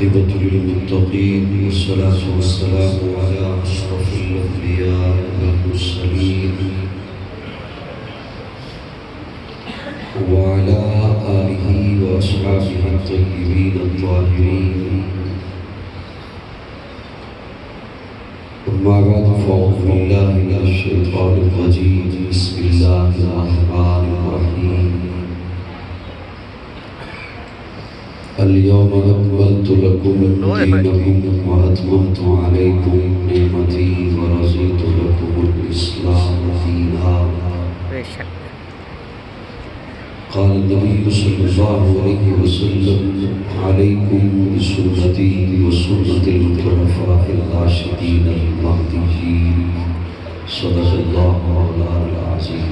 والعاقبة للمتقين والصلاة والسلام على أشرف الأنبياء والمرسلين وعلى آله وأصحابه الطيبين الطاهرين. أما بعد فأعوذ بالله من الشيطان الرجيم. بسم الله الرحمن الرحيم. اليوم أكملت لكم دينكم وأتممت عليكم نعمتي ورضيت لكم الإسلام دينا. قال النبي صلى الله عليه وسلم: عليكم بسنتي وسنة الخلفاء الراشدين المهديين. صدق الله مولانا العظيم.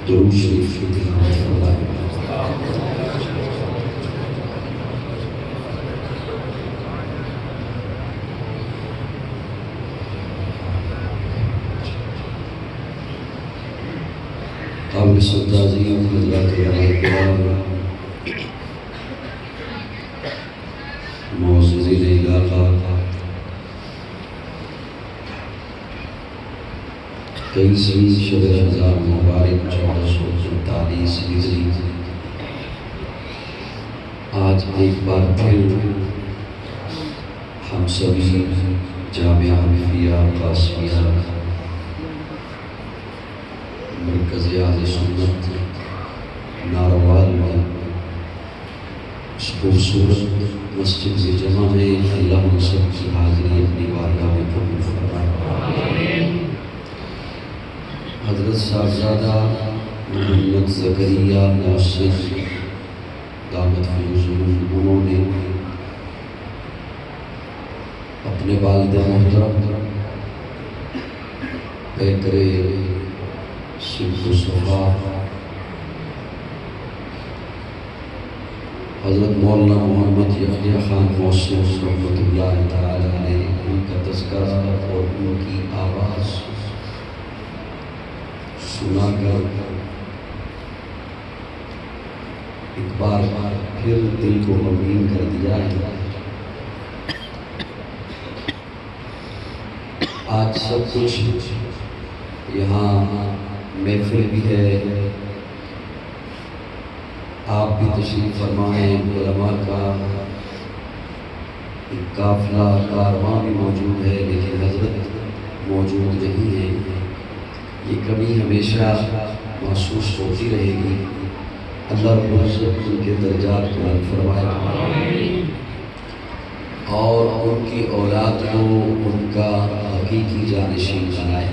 درود شریف کی تلاوت فرمائیں. قابل تعظیم حضرات علماء کرام، معززین علاقہ، 23 شب رمضان مبارک 1439 ہجری. آج ایک بار پھر ہم سبھی جامعہ حنفیہ قاسمیہ مرکز اہل سنت ناروال میں اس خوبصورت مسجد سے جمع ہے. اللہ ہم سب کی حاضری اپنی بارگاہ میں قبول فرمائے. حضرت صاحبزادہ محمد زکریا ناصر دامت فیضانہ، انہوں نے اپنے والد محترم پیکرے صدق و صفا حضرت مولانا محمد یحییٰ خان محسن رحمۃ اللہ تعالی علیہ، ان کا تذکرہ اور ان کی آواز سنا کر ایک بار پھر دل کو غمگین کر دیا ہے. آج سب کچھ یہاں محفل بھی ہے، آپ بھی تشریف فرمائیں، علماء کا ایک قافلہ کارواں بھی موجود ہے، لیکن حضرت موجود نہیں ہے. یہ کمی ہمیشہ محسوس ہوتی رہے گی. اللہ رب العزت ان کے درجات بلند فرمائے اور ان کی اولاد کو ان کا حقیقی جانشین بنائے.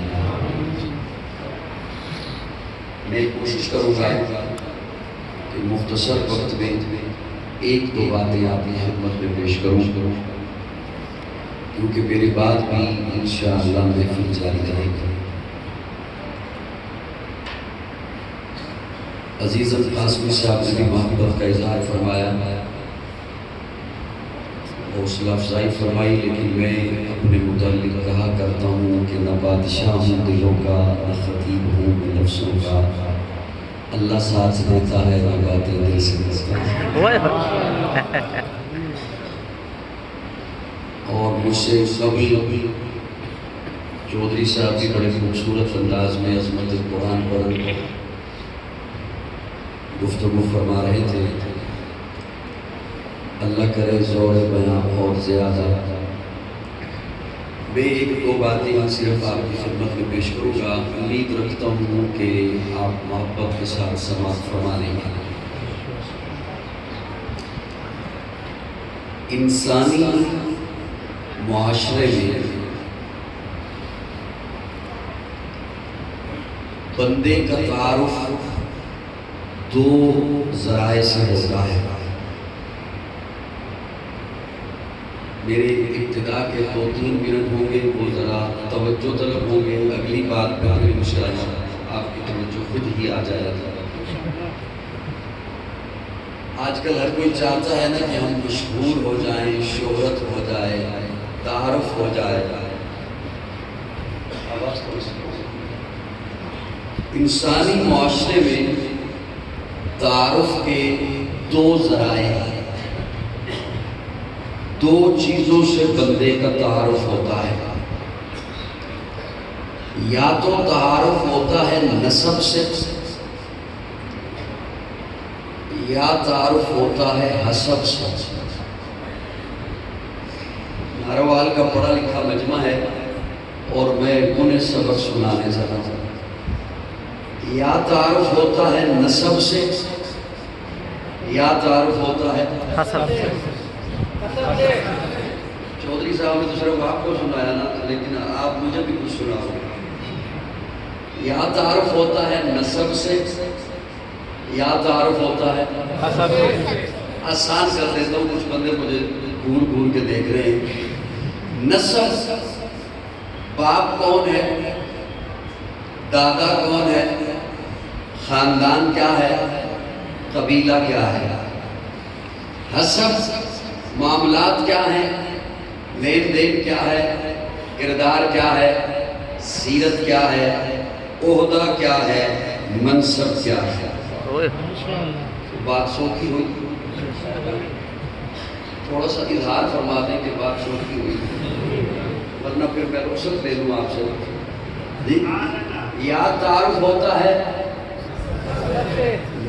میں کوشش کروں گا کہ مختصر وقت میں ایک دو باتیں آپ کی خدمت میں پیش کروں، کیونکہ میرے بعد بھی انشاءاللہ محفل جاری رہے گی. عزیز قاسمی صاحب نے بھی محبت کا اظہار فرمایا، حوصلہ افزائی فرمائی، لیکن میں اپنے متعلق کہا کرتا ہوں کہ نہ بادشاہ ہوں دلوں کا، نہ خطیب ہوں میں نفسوں کا. اللہ ساتھ دیتا ہے نہ باتیں دل سے دیتا ہے. اور مجھ سے قبل چودھری صاحب بھی بڑے خوبصورت انداز میں عظمت قرآن پر گفتگو فرما رہے تھے. اللہ کرے زور بیان اور زیادہ. میں ایک دو باتیں صرف آپ کی خدمت میں پیش کروں گا. امید رکھتا ہوں کہ آپ محبت کے ساتھ سماعت فرما لیں گے. انسانی معاشرے میں بندے کا تعارف دو ذرائع سے ہوتا ہے. میرے ابتدا کے 2-3 منٹ ہوں گے وہ ذرا توجہ طلب ہوں گے. اگلی بات پہ انشاءاللہ آپ کی توجہ خود ہی آ جائے گا. آج کل ہر کوئی چاہتا ہے نا کہ ہم مشہور ہو جائیں، شہرت ہو جائے، تعارف ہو جائے. انسانی معاشرے میں تعارف کے دو ذرائع ہیں. دو چیزوں سے بندے کا تعارف ہوتا ہے، یا تو تعارف ہوتا ہے نسب سے، یا تعارف ہوتا ہے حسب سے۔ ناروال کا پڑھا لکھا مجمع ہے اور میں انہیں سبق سنانے جا رہا ہوں۔ یا تعارف ہوتا ہے نسب سے، یا تعارف ہوتا ہے حسب سے۔ چودھری صاحب نے تو صرف آپ کو سنایا نا، لیکن آپ مجھے بھی کچھ سناؤ۔ یا تعارف ہوتا ہے نسب سے، یا تعارف ہوتا ہے حسب سے۔ آسان کر دیتا ہوں، کچھ بندے مجھے گھور گھور کے دیکھ رہے ہیں۔ نسب، باپ کون ہے، دادا کون ہے، خاندان کیا ہے، قبیلہ کیا ہے۔ حسب، معاملات کیا ہیں، لین دین کیا ہے، کردار کیا ہے، سیرت کیا ہے، عہدہ کیا ہے، منصب کیا ہے۔ بات سوکھی ہوئی، تھوڑا سا اظہار فرما دیں کہ بات سوکھی ہوئی، ورنہ پھر میں رخصت لے لوں آپ سے۔ یا تعارف ہوتا ہے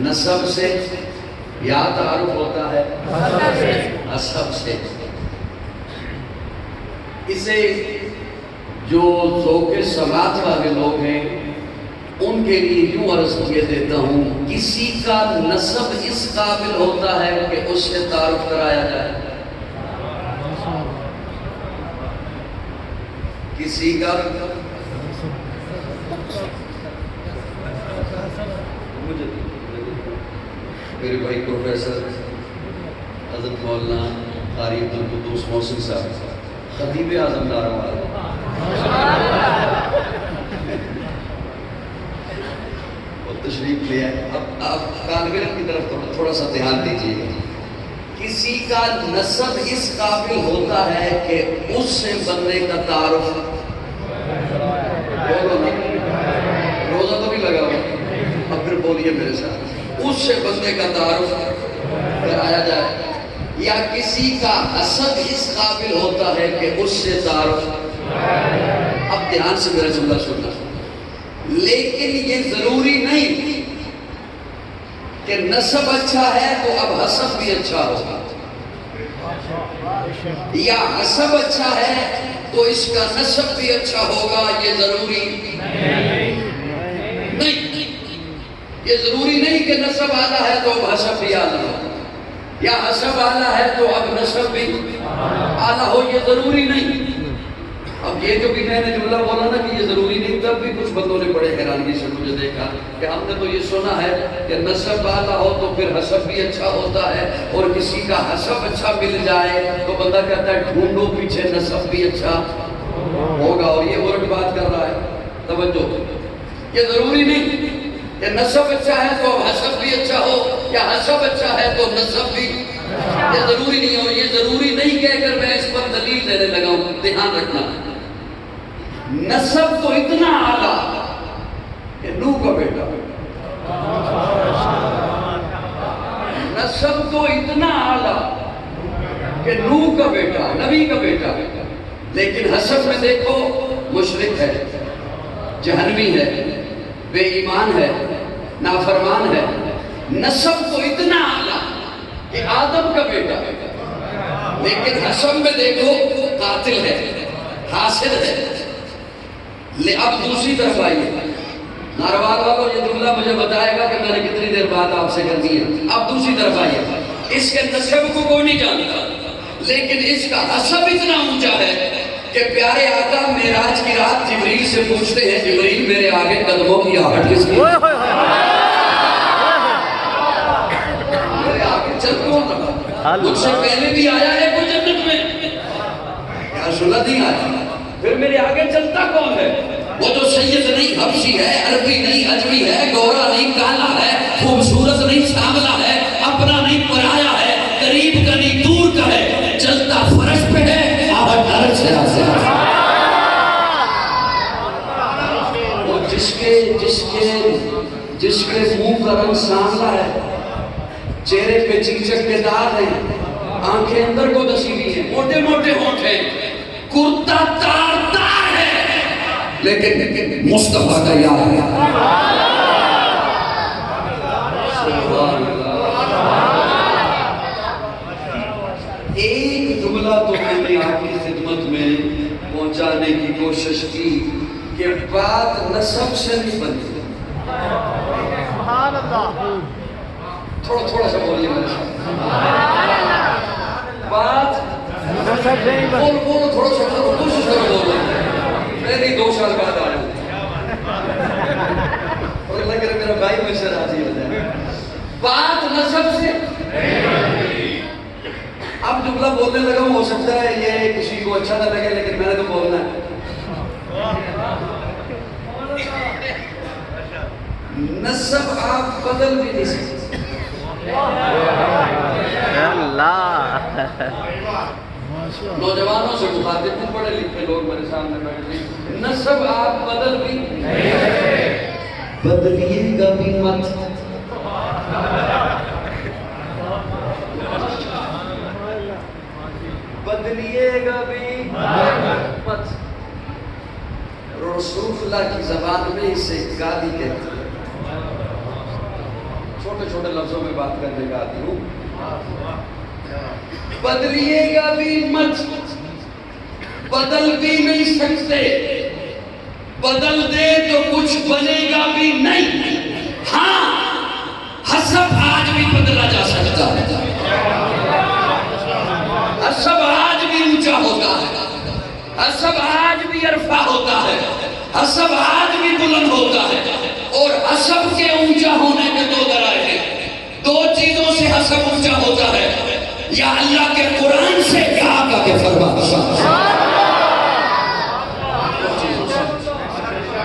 نسب سے، یا تعارف ہوتا ہے حسب سے۔ اسے جو ذوق سماعت والے لوگ ہیں ان کے لیے یوں عرض کیے دیتا ہوں، کسی کا نسب اس قابل ہوتا ہے کہ اس سے تعارف کرایا جائے، کسی کا میرے بھائی پروفیسر حضرت مولانا قاری عبدالقدوس محسن صاحب خطیب اعظم ناروال تشریف لے آئے۔ اب آپ کانگریس کی طرف تھوڑا سا دھیان دیجیے گا۔ کسی کا نسب اس قابل ہوتا ہے کہ اس سے بندے کا تعارف، روزہ تو بھی لگا ہوا، اب پھر بولیے میرے ساتھ، اس سے بندے کا تعارف کرایا جائے، یا کسی کا حسب اس قابل ہوتا ہے کہ اس سے تعارف۔ اب دھیان سے میرا جملہ سننا، لیکن یہ ضروری نہیں کہ نسب اچھا ہے تو اب حسب بھی اچھا ہوگا، یا حسب اچھا ہے تو اس کا نسب بھی اچھا ہوگا، یہ ضروری نہیں۔ یہ ضروری نہیں کہ نسب اعلیٰ ہے تو اب حسب بھی اعلیٰ ہو، یا حسب اعلیٰ ہے تو اب نسب بھی اعلیٰ ہو، یہ ضروری نہیں۔ اب یہ جو بھی میں نے جملہ بولا نا کہ یہ ضروری نہیں، تب بھی کچھ بندوں نے بڑے حیرانگی سے مجھے دیکھا کہ ہم نے تو یہ سنا ہے کہ نسب اعلیٰ ہو تو پھر حسب بھی اچھا ہوتا ہے، اور کسی کا حسب اچھا مل جائے تو بندہ کہتا ہے ڈھونڈو پیچھے نسب بھی اچھا ہوگا، اور یہ الٹ بات کر رہا ہے۔ توجہ، یہ ضروری نہیں کہ نسب اچھا ہے تو اب حسب بھی اچھا ہو، یا حسب اچھا ہے تو نسب بھی، یہ ضروری نہیں۔ اور یہ ضروری نہیں کہہ کر میں اس پر دلیل دینے لگا ہوں، دھیان رکھنا۔ نسب تو اتنا اعلیٰ کہ نوح کا بیٹا، نسب تو اتنا اعلیٰ کہ نوح کا بیٹا، نبی کا بیٹا، لیکن حسب میں دیکھو مشرک ہے، جہنمی ہے، بے ایمان ہے، نافرمان ہے۔ نسب تو اتنا اعلیٰ کہ آدم کا بیٹا، لیکن حسب میں دیکھو قاتل ہے، حاسد ہے۔ اب دوسری طرف آئیے، ناروال والوں یہ جملہ مجھے بتائے گا کہ میں نے کتنی دیر بعد آپ سے کرنی ہے۔ اب دوسری طرف آئیے، اس کے نسب کو کوئی نہیں جانتا، لیکن اس کا حسب اتنا اونچا ہے کہ پیارے آقا معراج کی رات جبریل سے پوچھتے ہیں، جبریل میرے آگے قدموں کی آہٹ کس کی؟ میرے آگے چل کون رہا؟ مجھ سے پہلے بھی آیا ہے کوئی جنت میں؟ یا سنت نہیں آیا؟ پھر میرے آگے چلتا کون ہے؟ وہ جو سید نہیں حبشی ہے، عربی نہیں عجمی ہے، گورا نہیں کالا ہے، خوبصورت نہیں سانولا ہے، اپنا نہیں پرایا ہے، قریب کا نہیں دور کا ہے، چلتا فرش پہ ہے، آہٹ عرش سے آسے وہ جس کے منہ کا رنگ سانولا ہے، چہرے پہ چکچک کے داغ ہیں، آنکھیں اندر کو دسی ہوئی ہیں، موٹے موٹے ہونٹ ہیں، کرتا تار تار ہے، لیکن مصطفیٰ کا یار ہے۔ سبحان اللہ۔ ایک جملہ تو میں نے آپ کی خدمت میں پہنچانے کی کوشش کی کہ بات نسب سے نہیں بنتی۔ سبحان اللہ۔ تھوڑا سا بولیے میرے ساتھ۔ بات بولو تھوڑا سا کرو، کوشش کرو بولو۔ میں بھی 2 سال بعد آیا ہوں اور لگ رہا میرا بھائی مجھ سے راضی ہو جائے۔ بات نسب سے، اب جملہ بولنے لگا ہو سکتا ہے یہ کسی کو اچھا نہ لگے، لیکن میں نے تو بولنا ہے۔ نسب آپ بدل بھی نہیں سکتے۔ نوجوانوں سے مخاطب بھی پڑھے لکھے لوگ میرے سامنے بیٹھے ہیں، نسب آپ بدل بھی بدلیے گا بھی مت۔ بدلیے گا بھی مت۔ رسول اللہ کی زبان میں اسے گالی کہتے ہیں۔ چھوٹے چھوٹے لفظوں میں بات کرنے کا آتی ہوں۔ بدلیے گا بھی مت، بدل بھی نہیں سکتے، بدل دے تو کچھ بنے گا بھی نہیں۔ ہاں حسب آج بھی بدلا جا سکتا ہے، حسب آج بھی اونچا ہوتا ہے، حسب آج بھی عرفہ ہوتا ہے، حسب آج بھی بلند ہوتا ہے۔ اور حسب کے اونچا ہونے کے 2 ذرائع ہیں۔ 2 چیزوں سے حسب اونچا ہوتا ہے، یا اللہ کے قرآن سے یا آقا کے فرمان سے۔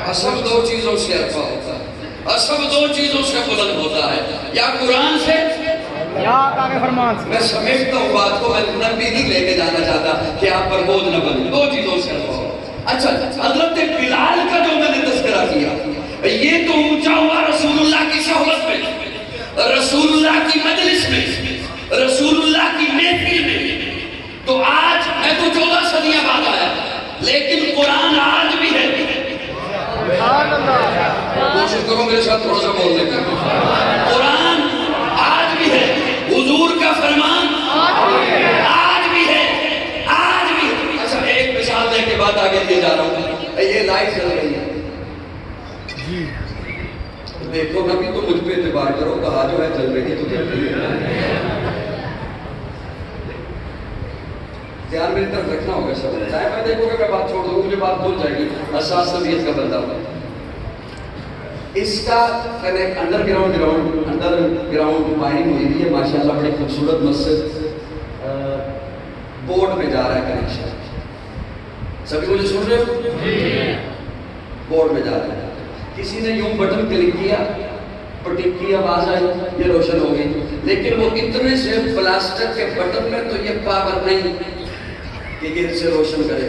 حسب 2 چیزوں سے عرفہ ہوتا ہے، حسب 2 چیزوں سے بلند ہوتا ہے، یا قرآن سے یا آقا کے فرمان سے۔ میں سمیٹتا ہوں بات کو، میں نبی نہیں لے کے جانا چاہتا کہ آپ پر بوجھ نہ بنے۔ 2 چیزوں سے عرفہ ہوتا ہے۔ اچھا، حضرت بلال کا جو میں نے تذکرہ کیا، یہ تو اونچا ہوا رسول اللہ کی صحبت میں، رسول اللہ کی مجلس میں، رسول اللہ کی محفل میں۔ تو آج میں تو 14 صدیاں بعد آیا، لیکن قرآن آج بھی ہے۔ کوشش کرو میرے ساتھ تھوڑا سا بولنے کی۔ قرآن آج بھی ہے، حضور کا فرمان آج بھی ہے، آج بھی ہے۔ اچھا ایک مثال دے کے بعد آگے لیے جا رہا ہوں۔ یہ لائٹ چل رہی ہے، دیکھو نبی تو مجھ پہ اعتبار کرو، کہا جو ہے چل رہی ہے تو چل رہی ہے۔ دھیان میری طرف رکھنا ہوگا سب، چاہے میں دیکھو کہ میں بات چھوڑ دوں، مجھے بات بھول جائے گی، حساس طبیعت کا بندہ ہوں۔ اس کا انڈر گراؤنڈ وائرنگ ہوئی ہوئی ہے، ماشاءاللہ بڑی خوبصورت مسجد، بورڈ میں جا رہا ہے کنیکشن۔ سبھی مجھے سن رہے ہو؟ بورڈ میں جا رہا ہے، کسی نے یوں بٹن کلک کیا، پٹک کی آواز آئی، یہ روشن ہو گئی، لیکن وہ اتنے سے پلاسٹک کے بٹن میں تو یہ پاور نہیں کہ یہ اسے روشن کرے۔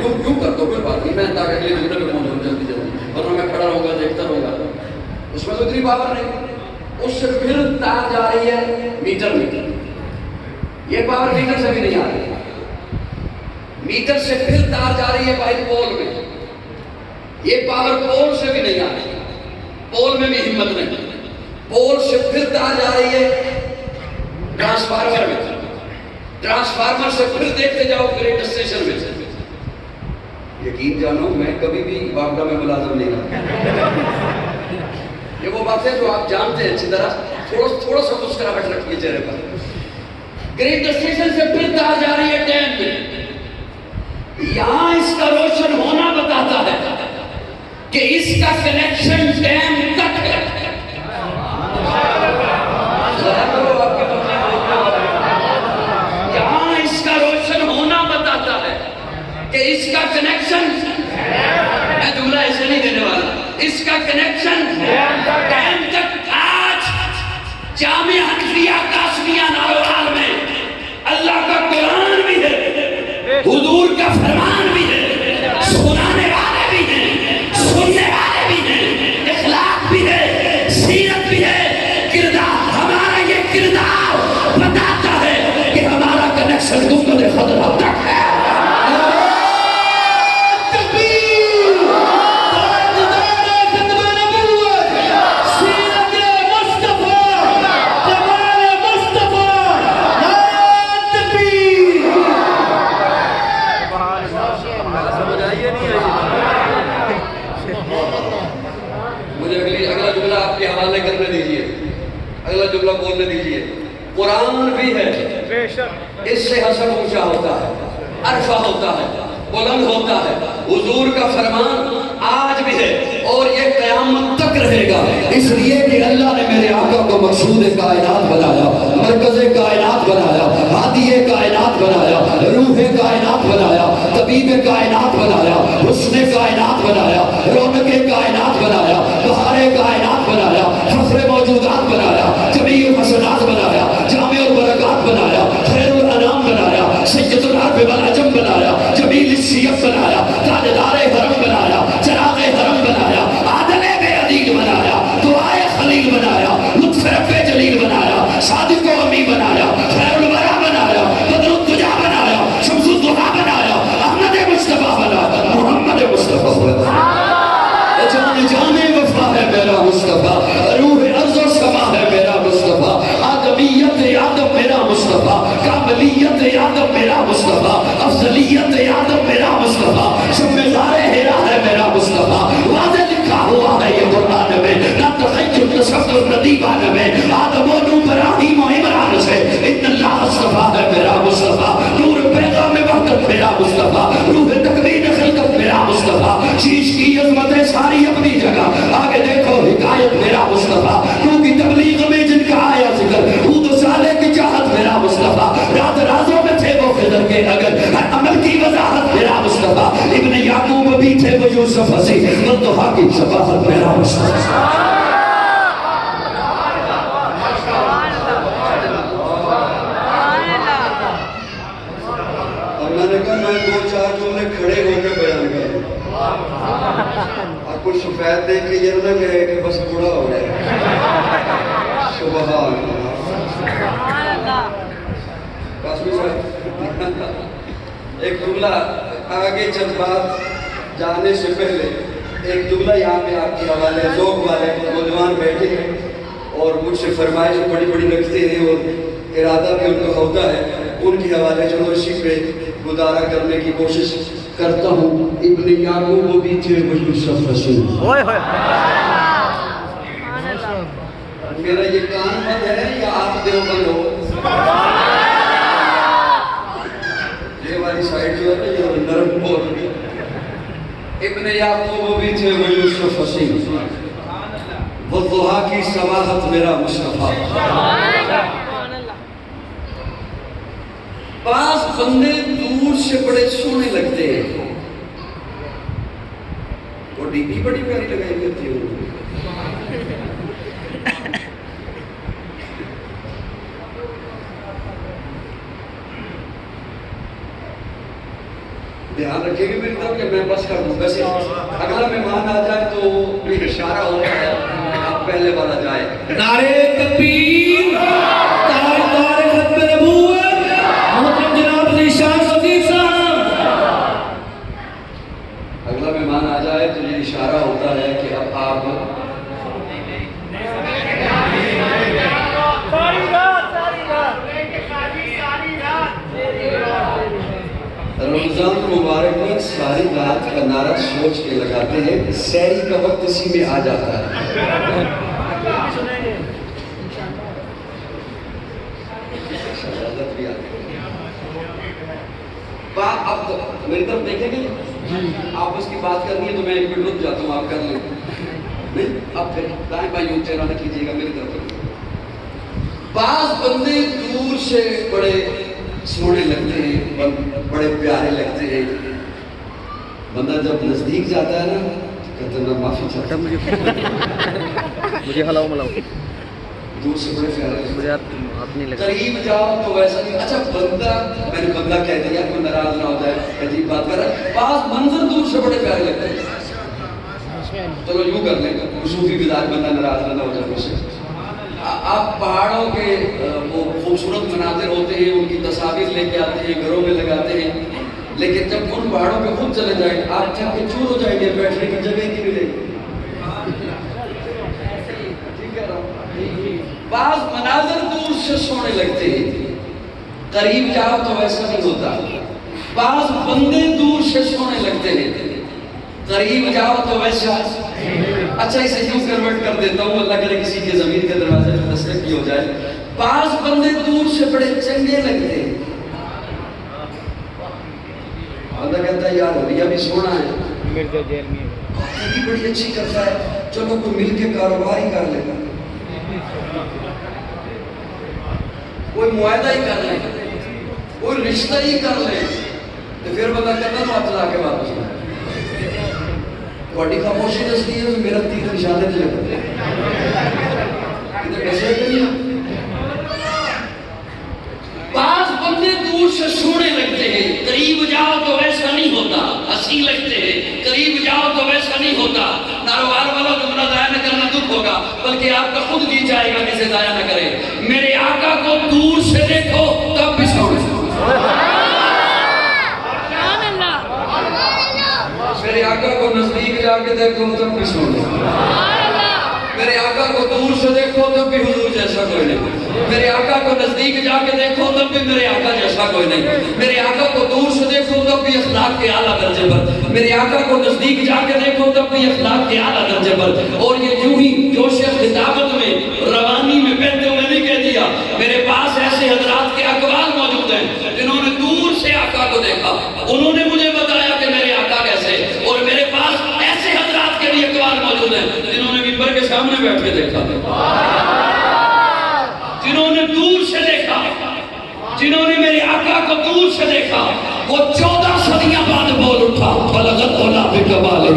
یوں کر دو، کوئی بات نہیں، میں تاکہ اگلے جملے میں پہنچوں جلدی، ورنہ میں کھڑا رہوں گا دیکھتا رہوں گا، اس میں تو اتنی پاور نہیں۔ اس سے پھر تار جا رہی ہے میٹر میں، یہ پاور میٹر سے بھی نہیں آ رہی، میٹر سے پھر تار جا رہی ہے باہر پول میں، یہ پاور پول سے بھی نہیں آ رہی، پول میں بھی ہمت نہیں، پول سے پھر تار جا رہی ہے ٹرانسفارمر میں، ٹرانسفارمر سے پھر دیکھتے جاؤ گریڈ اسٹیشن میں۔ یقین جانو میں کبھی بھی واقعہ میں ملازم نہیں رہا، یہ وہ باتیں جو آپ جانتے ہیں اچھی طرح، تھوڑا سا مسکراہٹ رکھیے چہرے پر۔ گریڈ اسٹیشن سے پھر تار جا رہی ہے ڈیم میں، یہاں اس کا روشن ہونا بتاتا ہے کہ اس کا کنیکشن ڈیم تک ہے۔ یہاں اس کا روشن ہونا بتاتا ہے کہ اس کا کنیکشن، میں جملہ ایسے نہیں دینے والا، اس کا کنیکشن ڈیم تک۔ آج جامعہ حنفیہ قاسمیہ ناروال میں اللہ کا قرآن بھی ہے، حضور کا فرمان بھی ہے، سنانے والے بھی ہیں، سننے والے بھی ہیں، اخلاق بھی ہے، سیرت بھی ہے، کردار، ہمارا یہ کردار جملہ بولنے دیجیے. قرآن بھی ہے, اس سے حسن اونچا ہوتا ہے, عرفہ ہوتا ہے, بلند ہوتا ہے. حضور کا فرمان آج بھی ہے اور یہ قیامت تک رہے گا, اس لیے کہ اللہ نے میرے آقا کو مقصود کائنات بنایا, مرکز کائنات بنایا, ہادی کائنات بنایا, روح کائنات بنایا, طبیب کائنات بنایا, حسن کائنات بنایا, رونق کائنات بنایا, بہار کائنات بنایا, فخر موجودات بنایا, جمیع الحسنات بنایا, جامع البرکات بنایا, خیر الانام بنایا, سید العرب والعجم بنایا, جمیل الشیف بنایا, تاجدار حرم بنایا, چراغ حرم بنایا, عادل بے عدیل بنایا, دعائے خلیل بنایا, لطف رب جلیل بنایا, صادق و امی بنایا, خیر الورا بنایا, بدر الدجا بنایا, شمس الضحا بنایا, احمد مصطفیٰ بنایا, محمد مصطفیٰ بنایا. جان جانے وفا ہے میرا مصطفیٰ, روح ارض و سما ہے میرا مصطفیٰ, آدمیت آدم میرا مصطفیٰ, کاملیت آدم میرا مصطفیٰ, افضلیت آدم میرا مصطفیٰ, شب غار ہرا ہے میرا مصطفیٰ. واضح لکھا ہوا ہے یہ قرآن میں, نہ تخیل تصور ندیبان میں, آدم و نوح ابراہیم و عمران سے, ان اللہ اصطفیٰ ہے میرا مصطفیٰ, نور پیغام وحدت میرا مصطفیٰ, روح تکوین خلقت میرا مصطفیٰ, شیش کی عظمتیں ساری اپنی جگہ, آگے دیکھو حکایت میرا مصطفیٰ, کیونکہ تبلیغ میں جن کا آیا ذکر, خود و صالح کی چاہت میرا مصطفیٰ, رات رازوں میں تھے وہ خضر کے اگر, ہر عمل کی وضاحت میرا مصطفیٰ, ابن یعقوب بھی تھے وہ یوسف حسی, والضحا کی شفاعت میرا مصطفیٰ. اور میں نے کہا میں دو چار جملے کھڑے ہو کے بیان کروں, اور کچھ سفید دیکھ کے یہ نہ کہے کہ بس بوڑھا ہو گیا. سبحان اللہ. قاسمی صاحب ایک جملہ آگے چند بات جانے سے پہلے ایک جملہ یہاں پہ آپ کے حوالے, ذوق والے نوجوان بیٹھے ہیں اور مجھ سے فرمائش بڑی بڑی رکھتے ہیں اور ارادہ بھی ان کا ہوتا ہے, ان کے حوالے چلو اسی پہ گزارا کرنے کی کوشش کرتا ہوں. ابن یعقوب بھی تھے وہ یوسف حسی. میرا یہ کان بند ہے یا آپ دیوبند ہو؟ یہ والی سائڈ جو ہے نا یہ نرم بول رہی. ابن یعقوب بھی تھے وہ یوسف حسی, والضحا کی سماحت میرا مصطفیٰ. بعض بندے دور سے بڑے سونے لگتے ہیں, وہ ڈیگی بڑی پیاری لگائی ہوتی ہے. دھیان رکھیں گے میری طرف کہ میں بس کر دوں. ویسے اگلا مہمان آ جائے تو ایک اشارہ ہو رہا ہے, آپ پہلے والا جائے. نعرے تکبیر, تاجدار ختم نبوت محترم جناب ذیشان صدیق صاحب. اگلا مہمان آ جائے تو یہ اشارہ ہوتا ہے کہ اب آپ رمضان مبارک میں ساری رات کا نعرہ سوچ کے لگاتے ہیں, سحری کا وقت اسی میں آ جاتا ہے. اب میری طرف دیکھیں گے, آپ اس کی بات کرنی ہے تو میں ایک منٹ رک جاتا ہوں, آپ کر لیں. نہیں اب پھر دائیں بائیں یوں چہرہ نہ کیجیے گا, میری طرف. بعض بندے دور سے بڑے سونے لگتے ہیں, بڑے پیارے لگتے ہیں. بندہ جب نزدیک جاتا ہے نا کہتے ہیں میں معافی چاہتا ہوں, مجھے ہلاؤ ملاؤ, دور سے بڑے پیارے مجھے آپ نہیں لگا. قریب جاؤ تو ویسا نہیں. اچھا بندہ, میں نے بندہ کہہ دیا, کوئی ناراض نہ ہو جائے, عجیب بات کر رہا ہے. بعض منظر دور سے بڑے پیارے لگتے ہیں. چلو یوں کر لیں, صوفی مزاج بندہ ناراض نہ ہو جائے مجھ سے. آپ پہاڑوں کے وہ خوبصورت مناظر ہوتے ہیں, ان کی تصاویر لے کے آتے ہیں, گھروں میں لگاتے ہیں, لیکن جب ان پہاڑوں پہ خود چلے جائیں آپ تھک کے چور ہو جائیں گے, بیٹھنے کی جگہ نہیں ملے گی. بعض مناظر دور سے سونے لگتے ہیں, قریب جاؤ تو ویسا نہیں ہوتا. بعض بندے دور سے سونے لگتے ہیں, قریب جاؤ تو ویسا. اچھا اسے یوں کنورٹ کر دیتا ہوں, اللہ کرے کسی کے زمین کے دروازے میں دستک کی ہو جائے. بعض بندے دور سے بڑے چنگے لگتے ہیں, اللہ کہتا ہے یار یہ بھی سونا ہے, مرزا جیل میں بھی بڑی اچھی کرتا ہے, چلو کوئی مل کے کاروبار ہی کر لے گا, کوئی معاہدہ ہی کر لے, کوئی رشتہ ہی کر لے, تو پھر بندہ کہتا تو ہاتھ لا کے واپس آئے. تھوڑی خاموشی دستی ہے میرا تیر نشانے نہیں لگتا ادھر کیسے نہیں. بعض بندے دور سے سونے لگتے ہیں, قریب جاؤ تو ویسا نہیں ہوتا. حسین لگتے ہیں, قریب جاؤ تو ویسا نہیں ہوتا. ناروار والا جملہ ضائع نہ کرنا دکھ ہوگا, بلکہ آپ کا خود جی جائے گا کسے ضائع نہ کرے. میرے آقا کو دور سے دیکھو تب بھی سونے, میرے آقا کو نزدیک جا کے دیکھو تب بھی سونے, میرے آقا کو دور سے دیکھو تب بھی حضور جیسا کوئی نہیں, میرے آقا کو نزدیک جا کے دیکھو تب بھی میرے آقا جیسا کوئی نہیں, میرے آقا کو دور سے دیکھو تب بھی اخلاق کے اعلیٰ درجے پر, میرے آقا کو نزدیک جا کے دیکھو تب بھی اخلاق کے اعلیٰ درجے پر. اور یہ یوں ہی جوش خطابت میں روانی میں بہتے ہوئے نہیں کہہ دیا. میرے پاس ایسے حضرات کے اقوال موجود ہیں جنہوں نے دور سے آقا کو دیکھا, انہوں نے مجھے بتایا کہ میرے آقا کیسے. اور میرے پاس ایسے حضرات کے بھی اقوال موجود ہیں جنہوں نے منبر کے سامنے بیٹھ کے دیکھا, جنہوں نے دور سے دیکھا, جنہوں نے میرے آقا کو دور سے دیکھا. وہ 14 صدیاں بعد بول اٹھا, بلغت اولا بکمالہ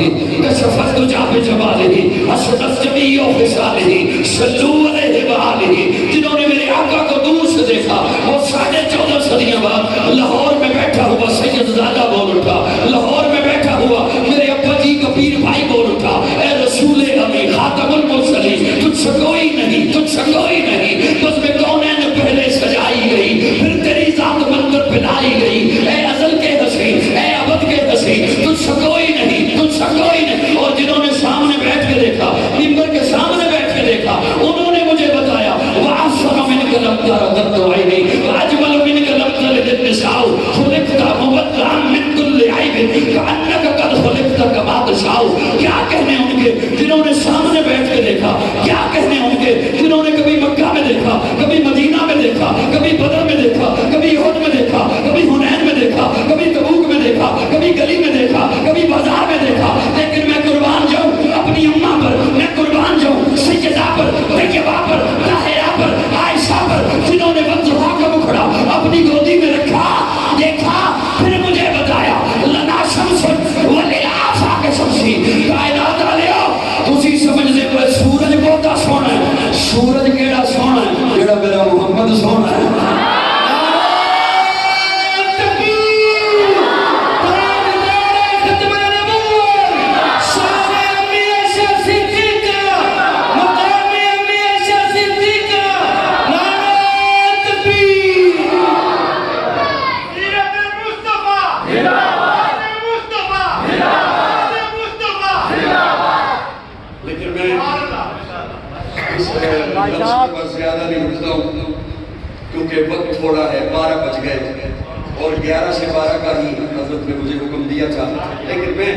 کشفت دجا بجمالہ حسنت جمیع خصالہ صلو علیہ وآلہ. جنہوں نے میرے آقا کو دور سے دیکھا وہ 14.5 صدیاں بعد لاہور میں بیٹھا ہوا سید زادہ بول اٹھا, لاہور میں بیٹھا ہوا میرے ابا جی کا پیر بھائی بول اٹھا, اے رسول امی خاتم المرسلین تجھ سے کوئی نہیں, تجھ سے کوئی نہیں, بس میں کونین پہلے سجائی گئی, پھر تیری ذات منظر پھیلائی گئی. اے ازل کے حسین, اے ابد کے حسین, تجھ سے کوئی نہیں, تجھ سے کوئی نہیں. اور جنہوں نے سامنے بیٹھ کے دیکھا, منبر کے سامنے بیٹھ کے دیکھا, انہوں نے مجھے بتایا وَأَحْسَنُ مِنْكَ لَمْ تَرَ قَطُّ عَيْنِي وَأَجْمَلُ مِنْكَ لَمْ تَلِدِ النِّسَاءُ خُلِقْتَ مُبَرَّأً مِنْ كُلِّ عَيْبٍ كَأَنَّكَ قَدْ خُلِقْتَ كَمَا تَشَاءُ. کیا کہنے ان کے جنہوں نے سامنے بیٹھ کے دیکھا, کیا کہنے ان کے جنہوں نے کبھی مکہ میں دیکھا, کبھی مدینہ میں دیکھا, کبھی بدر میں دیکھا, کبھی احد میں دیکھا, کبھی حنین میں دیکھا, کبھی تبوک میں دیکھا, کبھی گلی میں دیکھا, کبھی بازار میں دیکھا. لیکن میں قربان جاؤں اپنی اماں پر, میں قربان جاؤں سیدہ پر, طیبہ پر, طاہرہ پر, عائشہ پر, جنہوں نے بطحہ کا مکھڑا اپنی گودی میں رکھا, دیکھا, پھر مجھے بتایا لنا شمس وللآفاق شمسی. کائنات والے تسی سمجھ دے کوئی سورج بہتا سونا ہے, سورج کیڑا سونا ہے, جڑا میرا محمد سونا ہے. زیادہ نہیں رکتا ہوں کیونکہ وقت تھوڑا ہے, 12 بج گئے اور 11 سے 12 کا ہی حضرت نے مجھے حکم دیا تھا. لیکن میں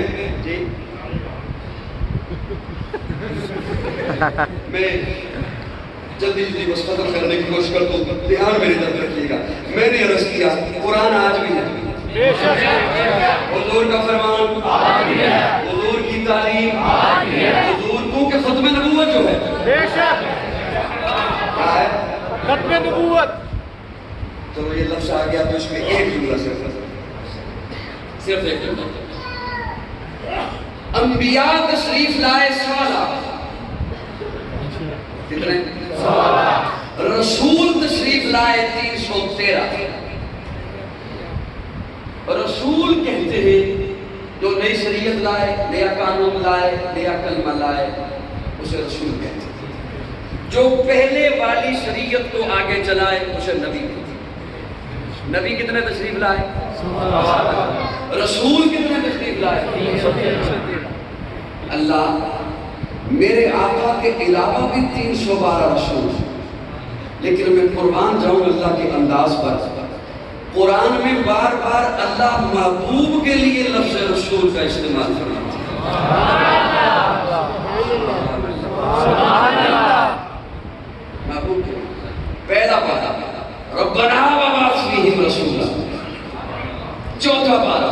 جلدی جلدی بس ختم کرنے کی کوشش کرتا ہوں, دھیان میری طرف رکھیے گا. میں نے عرض کیا قرآن آج بھی ہے, حضور کا فرمان, حضور کی تعلیم, حضور کو کہ ختم نبوت جو ہے ختم نبوت. چلو یہ لفظ آ گیا تو اس میں ایک جملہ صرف ایک جملہ. انبیاء تشریف لائے سوالہ, کتنے؟ رسول تشریف لائے 313. رسول کہتے ہیں جو نئی شریعت لائے, نیا قانون لائے, نیا کلمہ لائے, اسے رسول کہتے ہیں. جو پہلے والی شریعت کو آگے چلائے اسے نبی کہتے ہیں. نبی کتنے تشریف لائے؟ رسول کتنے تشریف لائے؟ اللہ میرے آقا کے علاوہ بھی 312 رسول, لیکن میں قربان جاؤں اللہ کے انداز پر. قرآن میں بار بار اللہ محبوب کے لیے لفظ رسول کا استعمال کرتا ہے. محبوب کے پہلا پارا ربنا وبعث فیہم رسولا، چوتھا پارا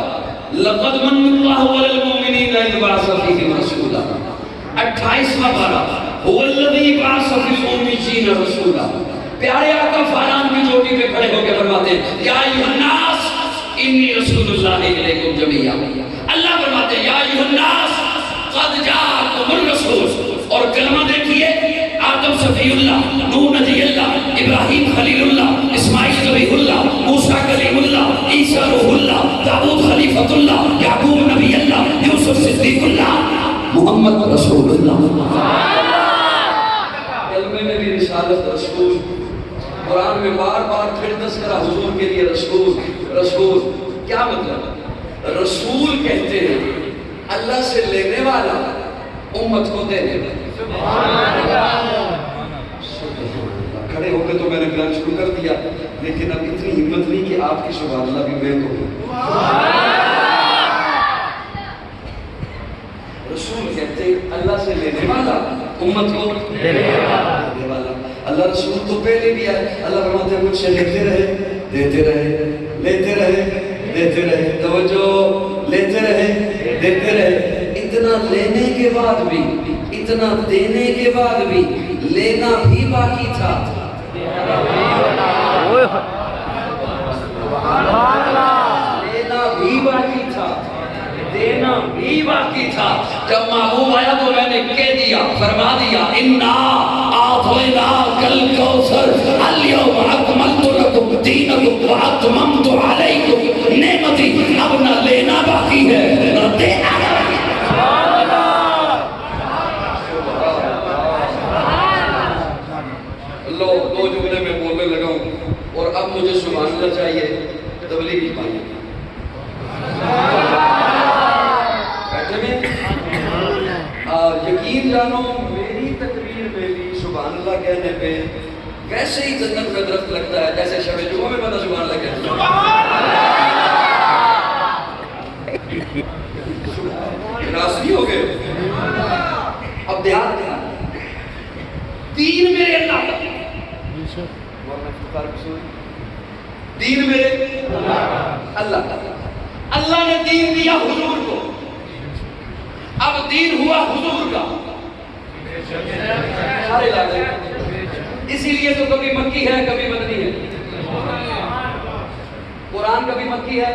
لقد من اللہ علی المؤمنین اذ بعث فیہم رسولا، 28واں پارا هو الذی بعث فی الامین رسولا۔ پیارے آقا فاران کی چوٹی پہ کھڑے ہو کے فرماتے ہیں یا ایھا الناس انی رسول اللہ الیکم جمیعا۔ اللہ فرماتے ہیں یا ایھا الناس قد جاءکم الرسول، اور کلمہ دیکھیے آدم صفی اللہ، نوح نبی اللہ، ابراہیم خلیل اللہ، اسماعیل ذبیح اللہ، موسیٰ کلیم اللہ، عیسیٰ روح اللہ، داؤد خلیفۃ اللہ، یعقوب نبی اللہ، یوسف صدیق اللہ، محمد رسول اللہ۔ کلمے میں بھی رسالت رسول، قرآن میں بار بار پھر تذکرہ حضور کے لیے رسول رسول۔ کیا مطلب؟ رسول کہتے ہیں اللہ سے لینے والا، امت کو دینے والا۔ کھڑے ہو کے تو میں نے بیان شروع کر دیا، لیکن اب اتنی ہمت نہیں کہ آپ کی سبحان اللہ بھی میں کہوں۔ رسول کہتے ہیں اللہ سے لینے والا، امت کو دینے والا۔ اللہ رسول تو پہلے بھی ہے، اللہ فرماتے ہیں مجھ سے لیتے رہے دیتے رہے، لیتے رہے دیتے رہے، توجہ، لیتے رہے دیتے رہے۔ اتنا لینے کے بعد بھی، اتنا دینے کے بعد بھی لینا بھی باقی تھا۔ لینا بھی باقی تھا، دینا بھی باقی تھا۔ جب محبوب آیا تو میں نے کہہ دیا، فرما دیا انا اعطیناک الکوثر اليوم اکملت لکم دینکم واتممت علیکم نعمتی۔ اب نہ لینا باقی ہے نہ دینا باقی ہے۔ دو جملے میں بولنے لگا ہوں اور اب مجھے سبحان اللہ چاہیے، تبلیغی پانی بیٹھے میں یقین جانو میری تقریر میں بھی سبحان اللہ کہنے پہ ویسے ہی جنت میں درخت لگتا ہے جیسے شب جمعہ میں بندہ سبحان اللہ کہتا ہے۔ راضی ہو گئے؟ اب دھیان دیا، دین میرے اللہ کا، دین میرے اللہ کا، اللہ نے دین دیا حضور کو، اب دین ہوا حضور کا سارے علاقے۔ اسی لیے تو کبھی مکی ہے کبھی مدنی ہے، قرآن کبھی مکی ہے،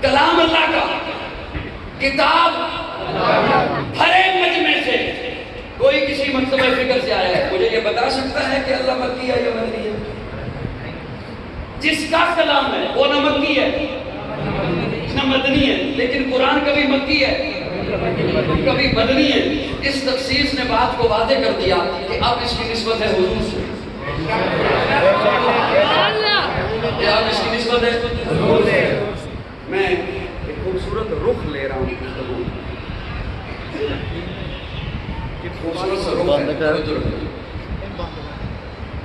کلام اللہ کا، کتاب ہر ایک مجمع سے کوئی کسی مکتبہ فکر سے آیا ہے، مجھے یہ بتا سکتا ہے کہ اللہ مکی ہے یا مدنی ہے؟ جس کا کلام ہے وہ نہ مکی ہے نہ مدنی ہے، لیکن قرآن کبھی مکی ہے کبھی مدنی ہے۔ اس تخصیص نے بات کو واضح کر دیا کہ اب اس کی نسبت ہے حضور سے، اب اس کی نسبت ہے حضور سے۔ میں ایک خوبصورت رخ لے رہا ہوں گفتگو، خوبصورت سا رخ ہے،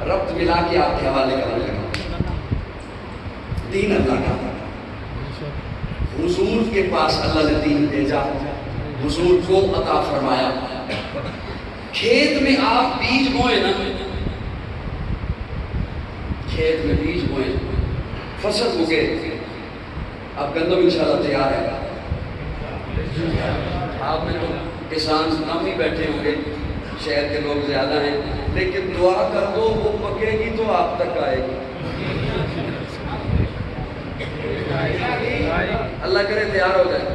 ربط ملا کے آپ کے حوالے کرنے لگا۔ دین اللہ کا، حضور کے پاس اللہ نے دین بھیجا، حضور کو عطا فرمایا۔ کھیت میں آپ بیج بوئے نا، کھیت میں بیج بوئے، فصل ہو گئے، اب گندم انشاءاللہ تیار ہے۔ آپ میں تو کسان کم ہی بیٹھے ہوں گے، شہر کے لوگ زیادہ ہیں، لیکن دعا کر دو وہ پکے گی تو آپ تک آئے گی۔ اللہ کرے تیار ہو جائے،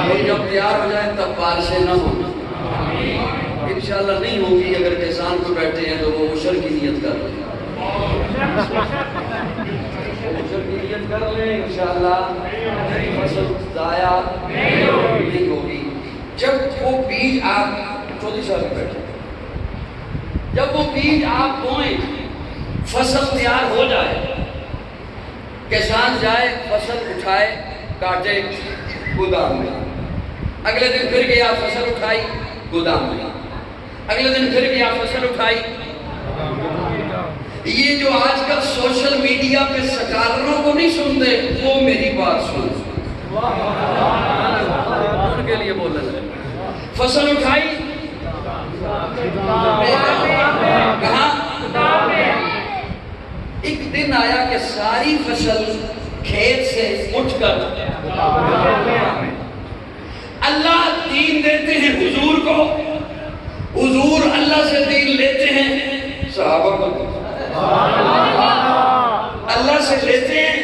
اور جب تیار ہو جائے تب بارشیں نہ ہوں، انشاءاللہ نہیں ہوگی۔ اگر کسان کو بیٹھے ہیں تو وہ عشر کی نیت کر لیں، عشر کی نیت کر لیں، انشاءاللہ فصل ضائع نہیں ہوگی۔ جب وہ بیج آپ 34 سال میں بیٹھے، جب وہ بیج آپ بوئیں، فصل تیار ہو جائے، کسان جائے فصل اٹھائے کاٹے گودام میں، اگلے دن پھر گیا فصل اٹھائی گودام میں، اگلے دن پھر گیا فصل اٹھائی۔ یہ جو آج کل سوشل میڈیا پہ سکالروں کو نہیں سنتے، وہ میری بات سن، فصل اٹھائی کہاں؟ ایک دن آیا کہ ساری فصل کھیت سے اٹھ کر اللہ دین دیتے ہیں حضور کو، حضور اللہ سے دین لیتے ہیں صحابہ کو، اللہ سے لیتے ہیں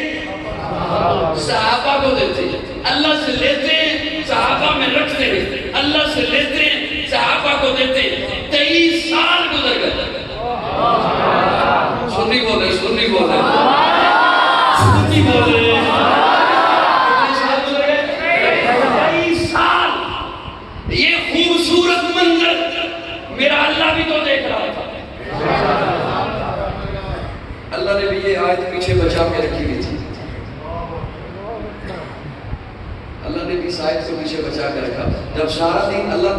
صحابہ کو دیتے ہیں، اللہ سے لیتے ہیں صحابہ میں رکھتے ہیں، اللہ سے لیتے ہیں صحابہ کو دیتے ہیں۔ 23 سال گزر گئے، سنی بولے سنی بولے سنی بولے، 23 سال یہ خوبصورت منظر میرا اللہ بھی تو دیکھ رہا تھا۔ اللہ نے بھی یہ آیت پیچھے بچا کے رکھی ہوئی تھی، اللہ نے بھی اس آیت کو پیچھے بچا کے رکھا۔ جب سارا دن اللہ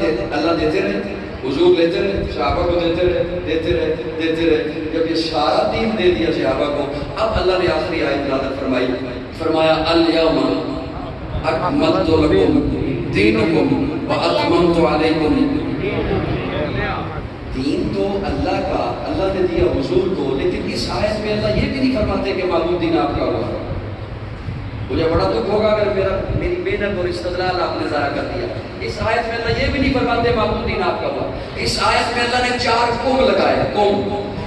دیتے رہے، حضور لیتے رہے، صحابہ کو دیتے رہے، جب یہ سارا دین دے دیا صحابہ کو، اب اللہ نے آخری آیت نازل فرمائی، فرمایا الیوم اکملت لکم دینکم واتممت علیکم۔ دین تو اللہ کا، اللہ نے دیا حضور کو، لیکن اس آیت میں اللہ یہ بھی نہیں فرماتے کہ معلوم دین آپ کا ہوا۔ مجھے بڑا دکھ ہوگا اگر میری محنت اور استدلال آپ نے ضائع کر دیا۔ اس آیت میں اللہ یہ بھی نہیں فرماتے معلوم دین آپ کا ہوا۔ اس آیت میں اللہ نے 4 قم لگائے، قم۔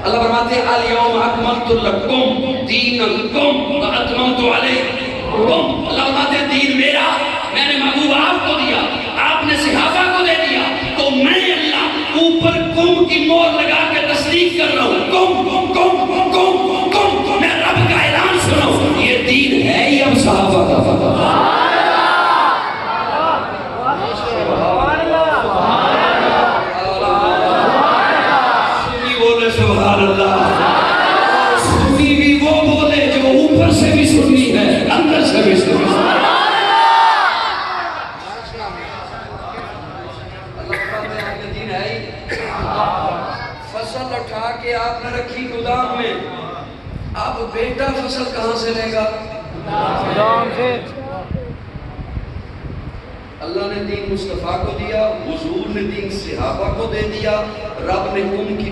اللہ فرماتے ہیں الیوم اکملت لکم دینکم واتممت علیکم۔ اللہ فرماتے ہیں دین میرا، میں نے محبوب آپ کو دیا، آپ نے صحابہ کو دے دیا، تو میں اللہ اوپر قم کی مور لگا کے تصدیق کر رہا ہوں، قم قم قم قم قم، میں رب کا اعلان سنا ہوں، یہ دین ہے ہی اب صحابہ کا۔ سنی بولے سبحان اللہ، سنی بھی وہ بولے جو اوپر سے بھی سنی ہے، اندر سے بھی سنی ہے۔ فصل اٹھا کے آپ نے رکھی گودام میں، اب بیٹا فصل کہاں سے لے گا؟ گودام سے۔ اللہ نے دین مصطفیٰ کو دیا، حضور نے دین صحابہ کو دے دیا، رب نے ان کی